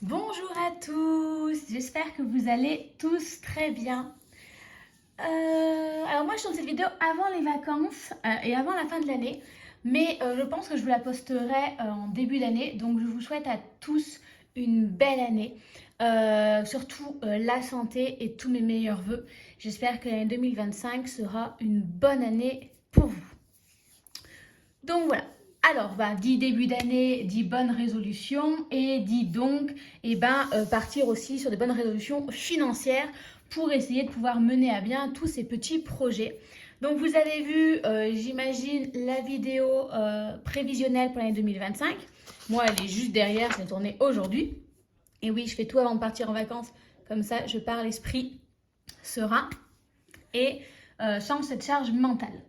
Bonjour à tous, j'espère que vous allez tous très bien. Alors moi je tourne cette vidéo avant les vacances et avant la fin de l'année, mais je pense que je vous la posterai en début d'année, donc je vous souhaite à tous une belle année, surtout la santé et tous mes meilleurs vœux. J'espère que l'année 2025 sera une bonne année pour vous. Donc voilà. Alors, dit début d'année, dit bonne résolution et dit donc partir aussi sur des bonnes résolutions financières pour essayer de pouvoir mener à bien tous ces petits projets. Donc vous avez vu, j'imagine, la vidéo prévisionnelle pour l'année 2025. Moi, elle est juste derrière, je l'ai tournée aujourd'hui. Et oui, je fais tout avant de partir en vacances. Comme ça, je pars l'esprit serein et sans cette charge mentale.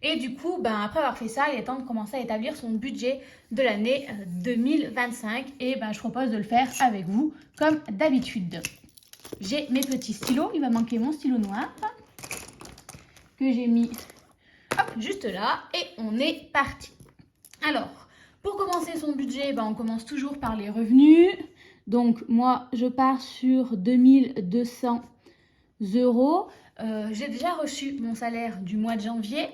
Et du coup, après avoir fait ça, il est temps de commencer à établir son budget de l'année 2025. Et je propose de le faire avec vous, comme d'habitude. J'ai mes petits stylos. Il va manquer mon stylo noir que j'ai mis juste là. Et on est parti. Alors, pour commencer son budget, on commence toujours par les revenus. Donc, moi, je pars sur 2200 euros. J'ai déjà reçu mon salaire du mois de janvier.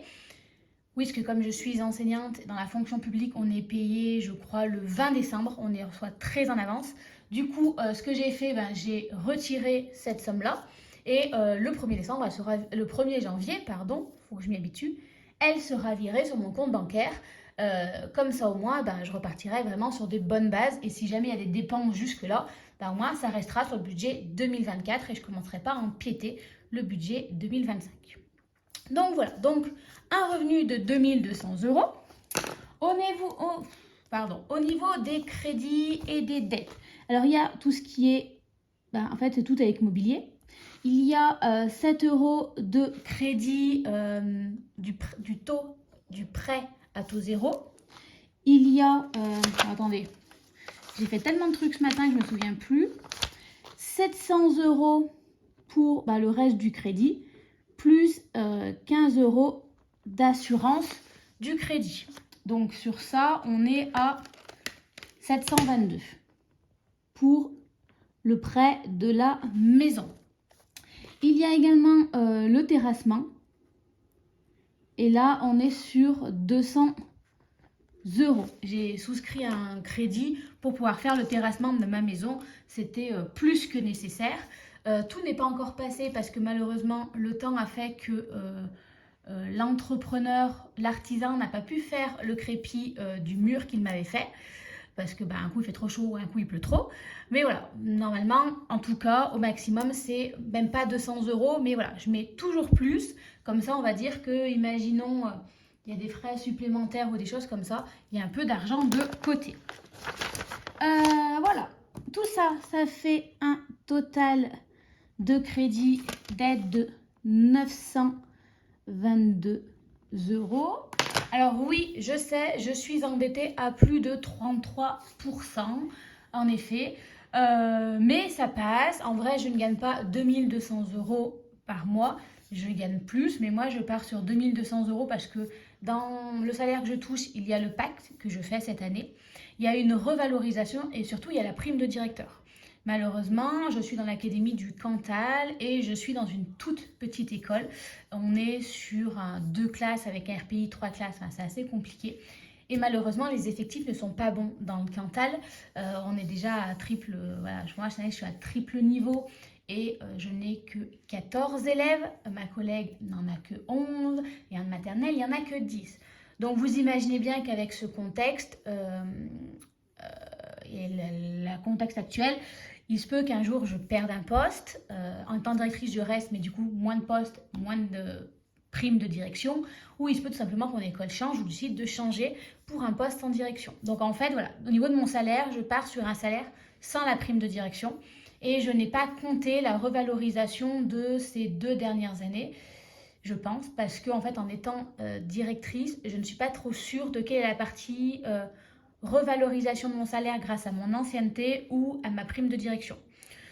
Oui, parce que comme je suis enseignante dans la fonction publique, on est payé, je crois, le 20 décembre. On les reçoit très en avance. Du coup, ce que j'ai fait, j'ai retiré cette somme-là. Et le 1er décembre, le 1er janvier, pardon, il faut que je m'y habitue, elle sera virée sur mon compte bancaire. Comme ça, au moins, je repartirai vraiment sur des bonnes bases. Et si jamais il y a des dépenses jusque-là, au moins, ça restera sur le budget 2024 et je ne commencerai pas à empiéter le budget 2025. Donc voilà, donc un revenu de 2200 euros. Au niveau des crédits et des dettes. Alors il y a tout ce qui est, en fait c'est tout avec mobilier. Il y a 7 euros de crédit du taux du prêt à taux zéro. Il y a, attendez, j'ai fait tellement de trucs ce matin que je ne me souviens plus. 700 euros pour le reste du crédit, plus 15 euros d'assurance du crédit. Donc sur ça, on est à 722 pour le prêt de la maison. Il y a également le terrassement. Et là, on est sur 200 euros. J'ai souscrit un crédit pour pouvoir faire le terrassement de ma maison. C'était plus que nécessaire. Tout n'est pas encore passé parce que malheureusement, le temps a fait que l'entrepreneur, l'artisan n'a pas pu faire le crépi du mur qu'il m'avait fait. Parce que un coup il fait trop chaud, un coup il pleut trop. Mais voilà, normalement, en tout cas, au maximum, c'est même pas 200 euros. Mais voilà, je mets toujours plus. Comme ça, on va dire que, imaginons, il y a des frais supplémentaires ou des choses comme ça, il y a un peu d'argent de côté. Voilà, tout ça, ça fait un total de crédit d'aide de 922 euros. Alors oui, je sais, je suis endettée à plus de 33%, en effet. Mais ça passe. En vrai, je ne gagne pas 2200 euros par mois. Je gagne plus, mais moi, je pars sur 2200 euros parce que dans le salaire que je touche, il y a le pacte que je fais cette année. Il y a une revalorisation et surtout, il y a la prime de directeur. Malheureusement, je suis dans l'académie du Cantal et je suis dans une toute petite école. On est sur 2 classes avec un RPI, 3 classes, c'est assez compliqué. Et malheureusement, les effectifs ne sont pas bons dans le Cantal. On est déjà à triple, moi je suis à triple niveau et je n'ai que 14 élèves. Ma collègue n'en a que 11 et en maternelle, il n'y en a que 10. Donc vous imaginez bien qu'avec ce contexte et le contexte actuel, il se peut qu'un jour je perde un poste. En tant que directrice, je reste, mais du coup, moins de postes, moins de primes de direction. Ou il se peut tout simplement que mon école change ou décide de changer pour un poste en direction. Donc en fait, voilà, au niveau de mon salaire, je pars sur un salaire sans la prime de direction. Et je n'ai pas compté la revalorisation de ces 2 dernières années, je pense, parce qu'en fait, en étant directrice, je ne suis pas trop sûre de quelle est la partie revalorisation de mon salaire grâce à mon ancienneté ou à ma prime de direction.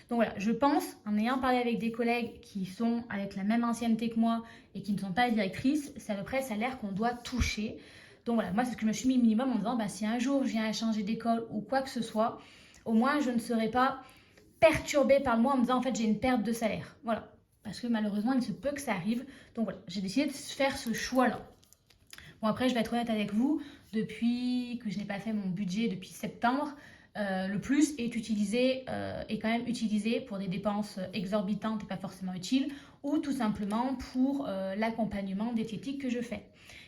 Donc voilà, je pense, en ayant parlé avec des collègues qui sont avec la même ancienneté que moi et qui ne sont pas directrices, c'est à peu près le salaire qu'on doit toucher. Donc voilà, moi c'est ce que je me suis mis minimum en disant, si un jour je viens à changer d'école ou quoi que ce soit, au moins je ne serai pas perturbée par le mois en me disant en fait j'ai une perte de salaire. Voilà, parce que malheureusement il se peut que ça arrive. Donc voilà, j'ai décidé de faire ce choix-là. Bon après je vais être honnête avec vous, depuis que je n'ai pas fait mon budget depuis septembre, le plus est quand même utilisé pour des dépenses exorbitantes et pas forcément utiles, ou tout simplement pour l'accompagnement diététique que je fais.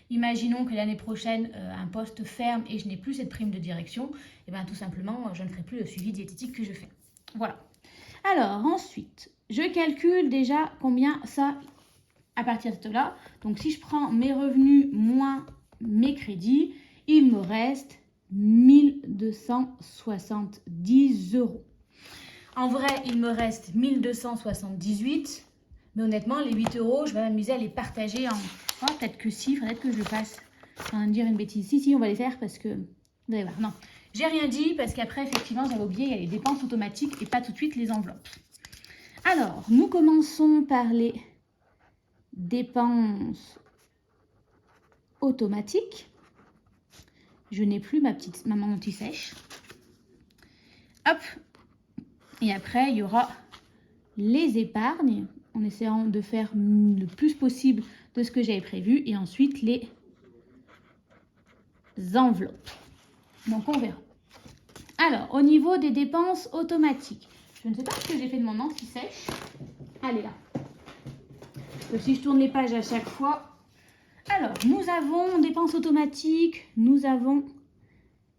Imaginons que l'année prochaine, un poste ferme et je n'ai plus cette prime de direction, et bien tout simplement, je ne ferai plus le suivi diététique que je fais. Voilà. Alors ensuite, je calcule déjà combien ça à partir de là. Donc si je prends mes revenus moins mes crédits, il me reste 1270 euros. En vrai, il me reste 1278. Mais honnêtement, les 8 euros, je vais m'amuser à les partager en... Oh, peut-être que si, faudrait que je le fasse. Je vais dire une bêtise. Si, on va les faire parce que... Vous allez voir, non. J'ai rien dit parce qu'après, effectivement, j'avais oublié, il y a les dépenses automatiques et pas tout de suite les enveloppes. Alors, nous commençons par les dépenses automatiques. Je n'ai plus ma maman anti-sèche. Hop. Et après, il y aura les épargnes, en essayant de faire le plus possible de ce que j'avais prévu. Et ensuite, les enveloppes. Donc, on verra. Alors, au niveau des dépenses automatiques, je ne sais pas ce que j'ai fait de mon anti-sèche. Elle est là. Si je tourne les pages à chaque fois. Alors, nous avons dépenses automatiques. Nous avons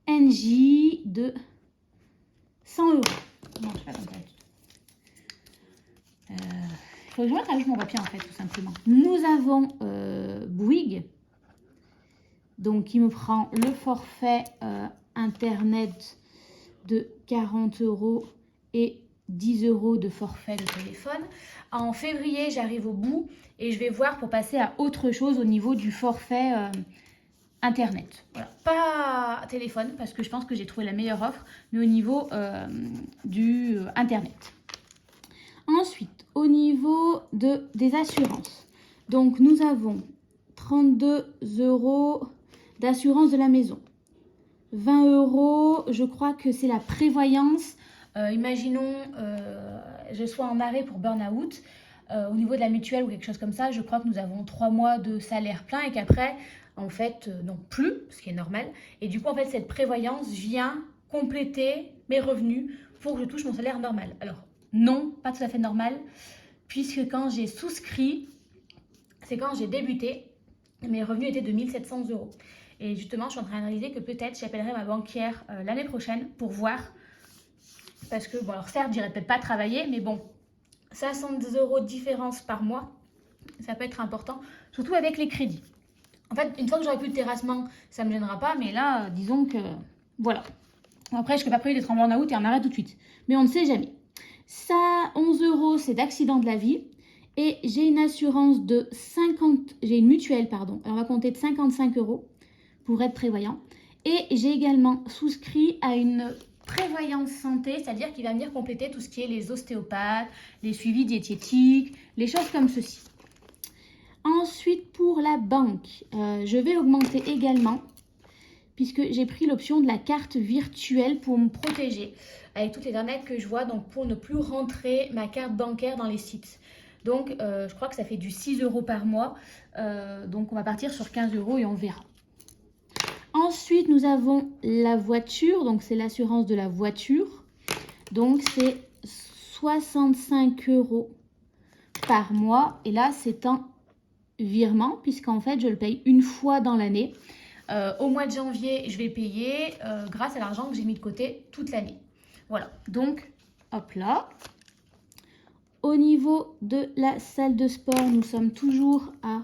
NJ de 100 euros. Non, je ne sais pas comme ça. Il faut que je mette à jour mon papier en fait, tout simplement. Nous avons Bouygues. Donc, qui me prend le forfait Internet de 40 euros et 10 euros de forfait de téléphone. En février, j'arrive au bout et je vais voir pour passer à autre chose au niveau du forfait Internet. Voilà. Pas téléphone parce que je pense que j'ai trouvé la meilleure offre, mais au niveau du Internet. Ensuite, au niveau des assurances. Donc, nous avons 32 euros d'assurance de la maison. 20 euros, je crois que c'est la prévoyance. Imaginons, je sois en arrêt pour burn-out. Au niveau de la mutuelle ou quelque chose comme ça, je crois que nous avons 3 mois de salaire plein et qu'après, en fait, non plus, ce qui est normal. Et du coup, en fait, cette prévoyance vient compléter mes revenus pour que je touche mon salaire normal. Alors, non, pas tout à fait normal, puisque quand j'ai souscrit, c'est quand j'ai débuté, mes revenus étaient de 1700 euros. Et justement, je suis en train d'analyser que peut-être j'appellerai ma banquière l'année prochaine pour voir. Parce que, bon, alors certes, j'irai peut-être pas travailler, mais bon, 510 euros de différence par mois, ça peut être important, surtout avec les crédits. En fait, une fois que j'aurai plus de terrassement, ça ne me gênera pas, mais là, disons que, voilà. Après, je ne serais pas prévu d'être en burn-out et en arrêt tout de suite. Mais on ne sait jamais. Ça, 11 euros, c'est d'accident de la vie. Et j'ai une assurance de 50... J'ai une mutuelle, pardon. Alors, on va compter de 55 euros pour être prévoyant. Et j'ai également souscrit à une prévoyance santé, c'est-à-dire qu'il va venir compléter tout ce qui est les ostéopathes, les suivis diététiques, les choses comme ceci. Ensuite, pour la banque, je vais l'augmenter également puisque j'ai pris l'option de la carte virtuelle pour me protéger avec toutes les arnaques que je vois, donc pour ne plus rentrer ma carte bancaire dans les sites. Donc, je crois que ça fait du 6 euros par mois. Donc, on va partir sur 15 euros et on verra. Ensuite, nous avons la voiture. Donc, c'est l'assurance de la voiture. Donc, c'est 65 euros par mois. Et là, c'est en virement puisqu'en fait, je le paye une fois dans l'année. Au mois de janvier, je vais payer grâce à l'argent que j'ai mis de côté toute l'année. Voilà. Donc, hop là. Au niveau de la salle de sport, nous sommes toujours à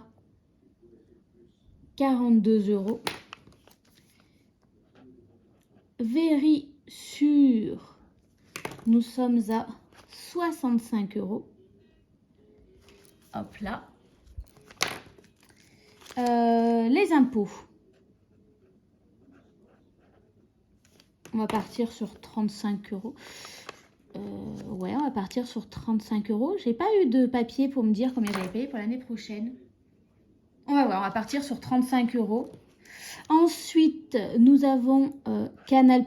42 euros. Vérissure, nous sommes à 65 euros. Hop là. Les impôts. On va partir sur 35 euros. Ouais, on va partir sur 35 euros. J'ai pas eu de papier pour me dire combien j'avais payé pour l'année prochaine. Ouais, on va partir sur 35 euros. Ensuite, nous avons Canal+.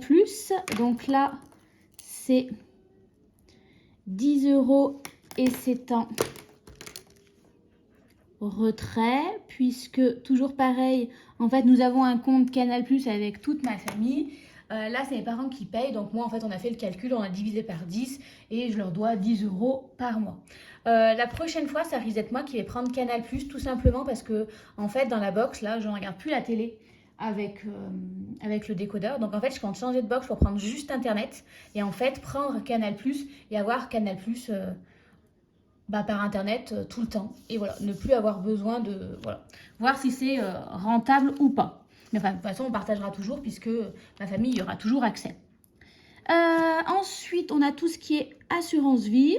Donc là, c'est 10 € et c'est en retrait, puisque toujours pareil, en fait nous avons un compte Canal+ avec toute ma famille. Là c'est mes parents qui payent, donc moi en fait on a fait le calcul, on a divisé par 10 et je leur dois 10 € par mois. La prochaine fois ça risque d'être moi qui vais prendre Canal+, tout simplement parce que en fait dans la box là je ne regarde plus la télé avec le décodeur, donc en fait je compte changer de box pour prendre juste internet et en fait prendre Canal+ et avoir Canal+ par internet tout le temps, et voilà, ne plus avoir besoin de, voilà, voir si c'est rentable ou pas. Mais enfin, de toute façon on partagera toujours puisque ma famille y aura toujours accès. Ensuite on a tout ce qui est assurance vie,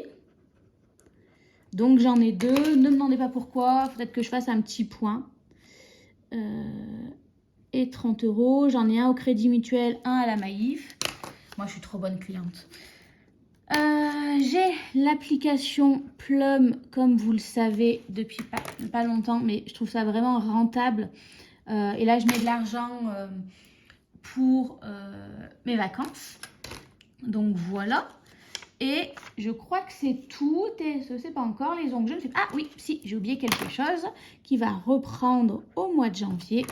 donc j'en ai 2, ne me demandez pas pourquoi, peut-être que je fasse un petit point. Et 30 €, j'en ai un au Crédit Mutuel, un à la Maïf. Moi je suis trop bonne cliente. J'ai l'application Plum, comme vous le savez, depuis pas longtemps, mais je trouve ça vraiment rentable. Et là, je mets de l'argent pour mes vacances. Donc voilà. Et je crois que c'est tout. Et ce n'est pas encore les ongles. Je ne sais pas. Ah oui, si, j'ai oublié quelque chose qui va reprendre au mois de janvier.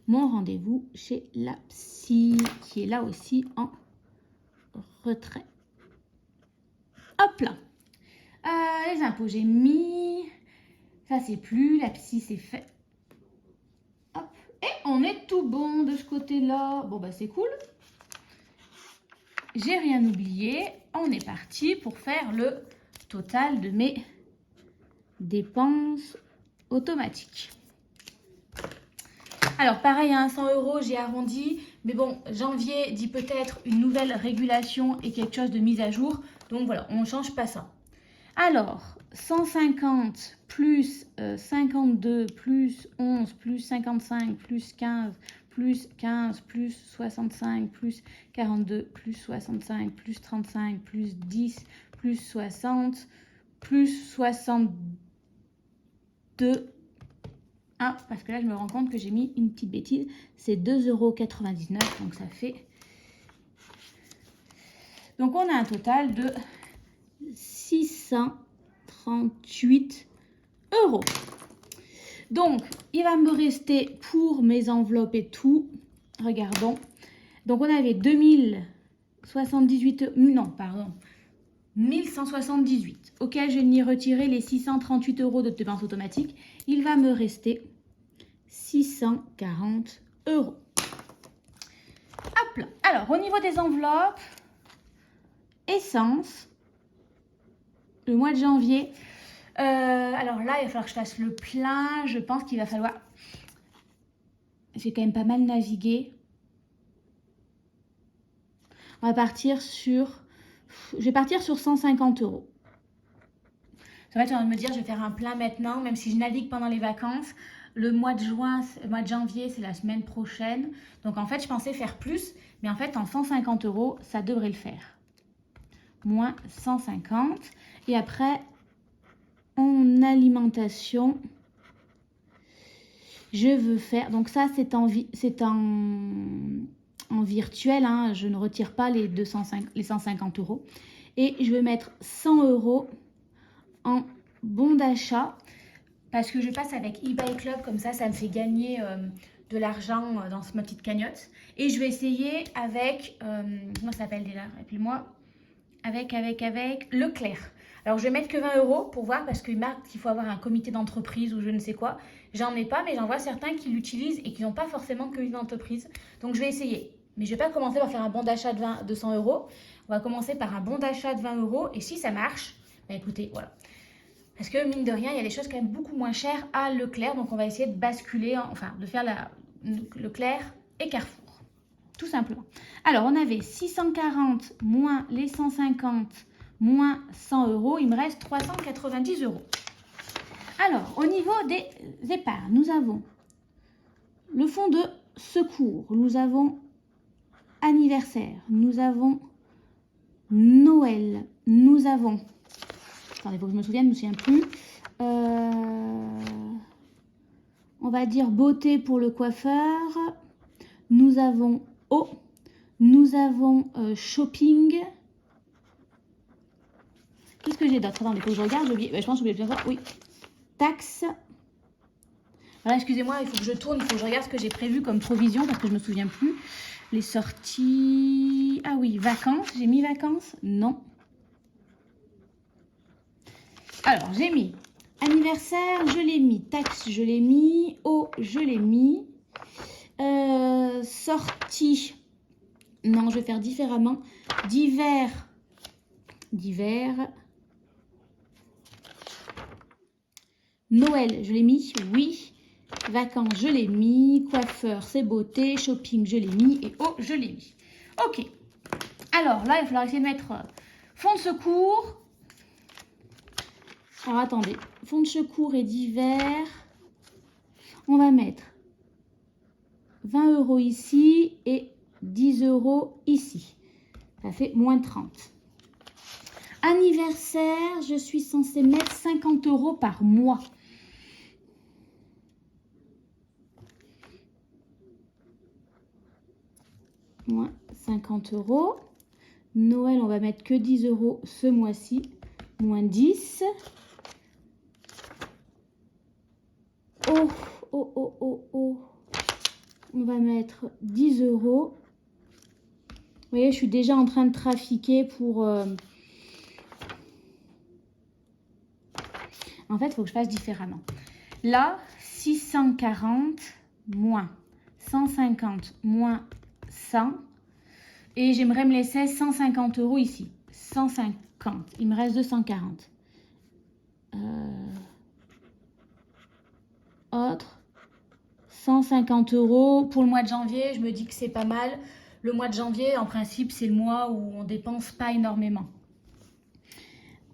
Mon rendez-vous chez la psy, qui est là aussi en retrait. Hop là. Les impôts, j'ai mis. Ça, c'est plus. La psy, c'est fait. Hop. Et on est tout bon de ce côté-là. Bon, bah, c'est cool. J'ai rien oublié. On est parti pour faire le total de mes dépenses automatiques. Alors, pareil, à 100 €, j'ai arrondi. Mais bon, janvier dit peut-être une nouvelle régulation et quelque chose de mise à jour. Donc, voilà, on ne change pas ça. Alors, 150 plus 52 plus 11 plus 55 plus 15 plus 15 plus 65 plus 42 plus 65 plus 35 plus 10 plus 60 plus 62. Ah, parce que là, je me rends compte que j'ai mis une petite bêtise. C'est 2,99 €. Donc, ça fait... Donc, on a un total de 638 €. Donc, il va me rester pour mes enveloppes et tout. Regardons. Donc, on avait 2078... Non, pardon. 1178. Auquel je n'y retirer les 638 € de dépenses automatiques. Il va me rester 640 €. Hop là. Alors, au niveau des enveloppes, essence, le mois de janvier. Alors là, il va falloir que je fasse le plein. Je pense qu'il va falloir... J'ai quand même pas mal navigué. On va partir sur... Je vais partir sur 150 €. En fait, j'ai envie de me dire, je vais faire un plein maintenant, même si je navigue pendant les vacances. Le mois de janvier, c'est la semaine prochaine. Donc, en fait, je pensais faire plus. Mais en fait, en 150 €, ça devrait le faire. Moins 150. Et après, en alimentation, je veux faire... Donc, ça, c'est en virtuel. Hein, je ne retire pas les 150 €. Et je vais mettre 100 € en bon d'achat, parce que je passe avec eBay Club, comme ça me fait gagner de l'argent dans ma petite cagnotte. Et je vais essayer avec, comment ça s'appelle déjà, rappelez-moi, avec Leclerc. Alors je vais mettre que 20 € pour voir, parce qu'il marque qu'il faut avoir un comité d'entreprise ou je ne sais quoi. J'en ai pas, mais j'en vois certains qui l'utilisent et qui n'ont pas forcément que une entreprise. Donc je vais essayer. Mais je ne vais pas commencer par faire un bon d'achat de 100 €. On va commencer par un bon d'achat de 20 € et si ça marche, bah écoutez, voilà. Parce que mine de rien, il y a des choses quand même beaucoup moins chères à Leclerc. Donc on va essayer de basculer, enfin de faire Leclerc et Carrefour. Tout simplement. Alors on avait 640 moins les 150 moins 100 €. Il me reste 390 €. Alors au niveau des épargnes, nous avons le fonds de secours. Nous avons anniversaire. Nous avons Noël. Nous avons... Attendez, il faut que je me souvienne, je ne me souviens plus. On va dire beauté pour le coiffeur. Nous avons eau. Nous avons shopping. Qu'est-ce que j'ai d'autre? Attendez, il faut que je regarde. Je pense que j'ai oublié de faire. Oui. Taxe. Voilà, excusez-moi, il faut que je tourne, il faut que je regarde ce que j'ai prévu comme provision parce que je ne me souviens plus. Les sorties... Ah oui, vacances. J'ai mis vacances? Non. Alors, j'ai mis anniversaire, je l'ai mis. Taxe, je l'ai mis. Eau, je l'ai mis. Sortie. Non, je vais faire différemment. D'hiver. Noël, je l'ai mis. Oui. Vacances, je l'ai mis. Coiffeur, c'est beauté. Shopping, je l'ai mis. Et eau, je l'ai mis. Ok. Alors là, il va falloir essayer de mettre fonds de secours. Alors attendez. Fonds de secours et d'hiver. On va mettre 20 € ici et 10 € ici. Ça fait moins 30. Anniversaire, je suis censée mettre 50 € par mois. Moins 50 €. Noël, on va mettre que 10 € ce mois-ci. Moins 10. Oh, oh, oh, oh, oh. On va mettre 10 €. Vous voyez, je suis déjà en train de trafiquer pour... En fait, il faut que je fasse différemment. Là, 640 moins 150 moins 100. Et j'aimerais me laisser 150 € ici. 150. Il me reste 240. Autre. 150 € pour le mois de janvier. Je me dis que c'est pas mal. Le mois de janvier, en principe, c'est le mois où on dépense pas énormément.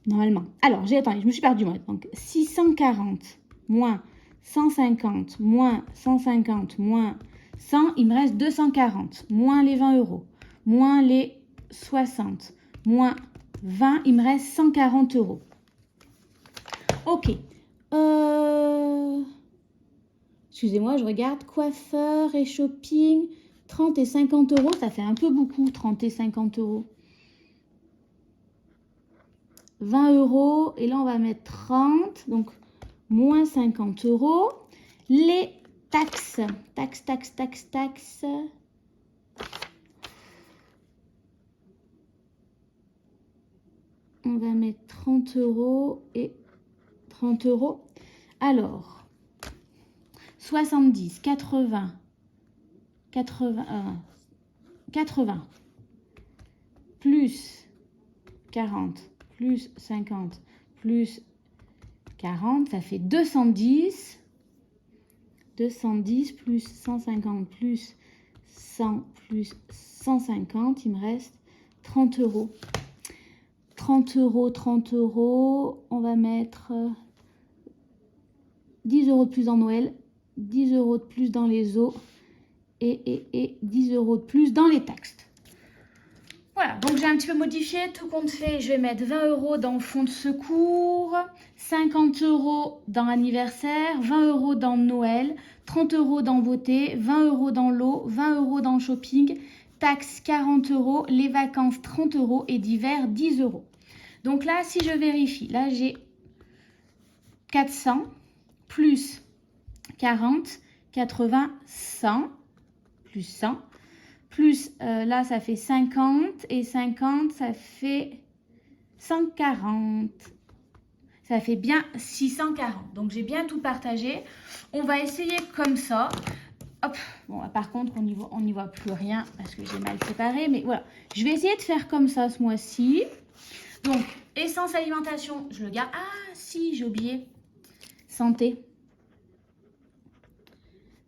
Normalement. Alors, attendez, je me suis perdue moi. Donc, 640 moins 150 moins 150 moins 100, il me reste 240. Moins les 20 €. Moins les 60. Moins 20, il me reste 140 €. Ok. Excusez-moi, je regarde. Coiffeur et shopping. 30 et 50 €. Ça fait un peu beaucoup, 30 et 50 €. 20 € et là on va mettre 30, donc moins 50 €. Les taxes, taxes. On va mettre 30 € et 30 €. Alors, 70, 80, plus 40. Plus 50, plus 40, ça fait 210. 210 plus 150 plus 100 plus 150, il me reste 30 €. 30 €, 30 €. On va mettre 10 € de plus dans Noël, 10 € de plus dans les eaux et 10 € de plus dans les taxes. Voilà, donc j'ai un petit peu modifié, tout compte fait, je vais mettre 20 € dans le fonds de secours, 50 € dans anniversaire, 20 € dans Noël, 30 € dans beauté, 20 € dans l'eau, 20 € dans shopping, taxes 40 €, les vacances 30 € et d'hiver 10 €. Donc là, si je vérifie, là j'ai 400 plus 40, 80, 100, plus 100. Plus, là, ça fait 50. Et 50, ça fait 140. Ça fait bien 640. Donc, j'ai bien tout partagé. On va essayer comme ça. Hop. Bon, par contre, on n'y voit plus rien parce que j'ai mal préparé. Mais voilà. Je vais essayer de faire comme ça ce mois-ci. Donc, essence, alimentation, je le garde. Ah, si, j'ai oublié. Santé.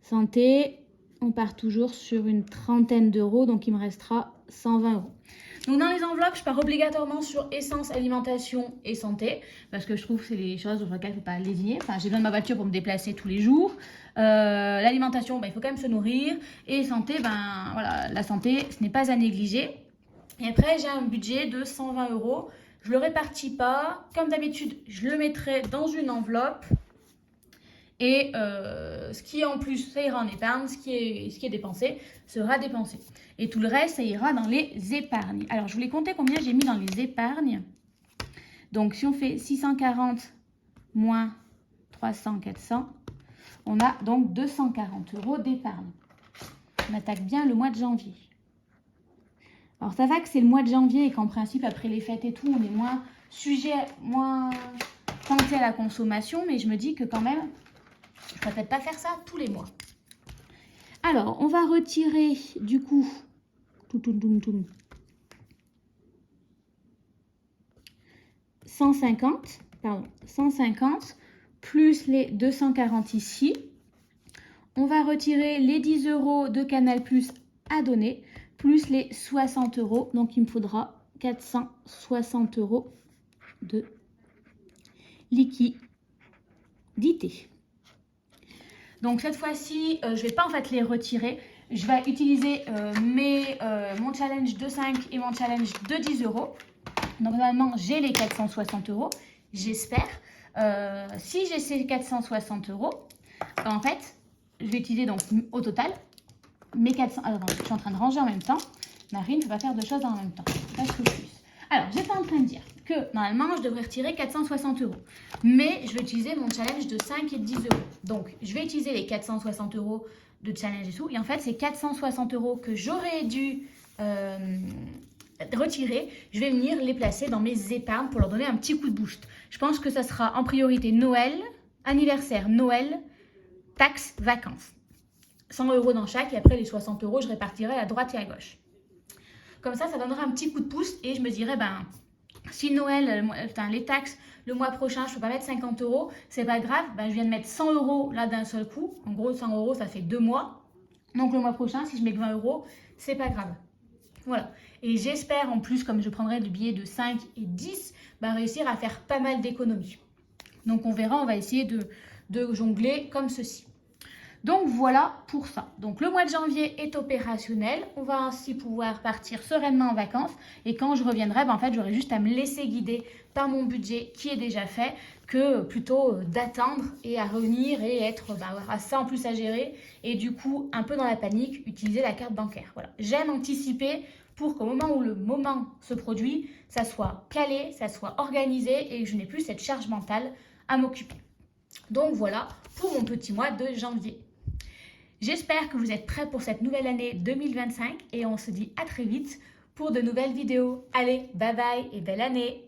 Santé. On part toujours sur une trentaine d'euros, donc il me restera 120 €. Donc dans les enveloppes, je pars obligatoirement sur essence, alimentation et santé, parce que je trouve que c'est les choses sur lesquelles il ne faut pas lésigner. Enfin, j'ai besoin de ma voiture pour me déplacer tous les jours. L'alimentation, il faut quand même se nourrir. Et santé, voilà, la santé, ce n'est pas à négliger. Et après, j'ai un budget de 120 €. Je ne le répartis pas. Comme d'habitude, je le mettrai dans une enveloppe. Et ce qui est en plus, ça ira en épargne. Ce qui est dépensé sera dépensé. Et tout le reste, ça ira dans les épargnes. Alors, je voulais compter combien j'ai mis dans les épargnes. Donc, si on fait 640 moins 300, 400, on a donc 240 € d'épargne. On attaque bien le mois de janvier. Alors, ça va que c'est le mois de janvier et qu'en principe, après les fêtes et tout, on est moins tenté à la consommation, mais je me dis que quand même, je ne pourrais peut-être pas faire ça tous les mois. Alors, on va retirer du coup 150 plus les 240 ici. On va retirer les 10 € de Canal+ à donner, plus les 60 €. Donc, il me faudra 460 € de liquidité. Donc, cette fois-ci, je ne vais pas en fait les retirer. Je vais utiliser mon challenge de 5 et mon challenge de 10 €. Donc, normalement, j'ai les 460 €, j'espère. Si j'ai ces 460 €, en fait, je vais utiliser donc au total mes 400. Alors, je suis en train de ranger en même temps. Marine ne peut pas faire deux choses en même temps. Parce que plus. Alors, j'étais en train de dire que normalement, je devrais retirer 460 €. Mais je vais utiliser mon challenge de 5 et de 10 €. Donc, je vais utiliser les 460 € de challenge et tout. Et en fait, ces 460 € que j'aurais dû retirer, je vais venir les placer dans mes épargnes pour leur donner un petit coup de boost. Je pense que ça sera en priorité Noël, anniversaire, Noël, taxes, vacances. 100 € dans chaque et après les 60 €, je répartirai à droite et à gauche. Comme ça donnera un petit coup de pouce et je me dirais, si Noël, les taxes, le mois prochain, je ne peux pas mettre 50 €, c'est pas grave, je viens de mettre 100 € là d'un seul coup. En gros, 100 €, ça fait 2 mois. Donc le mois prochain, si je mets que 20 €, c'est pas grave. Voilà. Et j'espère en plus, comme je prendrai le billet de 5 et 10, réussir à faire pas mal d'économies. Donc on verra, on va essayer de jongler comme ceci. Donc voilà pour ça. Donc le mois de janvier est opérationnel. On va ainsi pouvoir partir sereinement en vacances. Et quand je reviendrai, en fait, j'aurai juste à me laisser guider par mon budget qui est déjà fait que plutôt d'attendre et à revenir et être avoir ça en plus à gérer. Et du coup, un peu dans la panique, utiliser la carte bancaire. Voilà. J'aime anticiper pour qu'au moment où le moment se produit, ça soit calé, ça soit organisé et que je n'ai plus cette charge mentale à m'occuper. Donc voilà pour mon petit mois de janvier. J'espère que vous êtes prêts pour cette nouvelle année 2025 et on se dit à très vite pour de nouvelles vidéos. Allez, bye bye et belle année!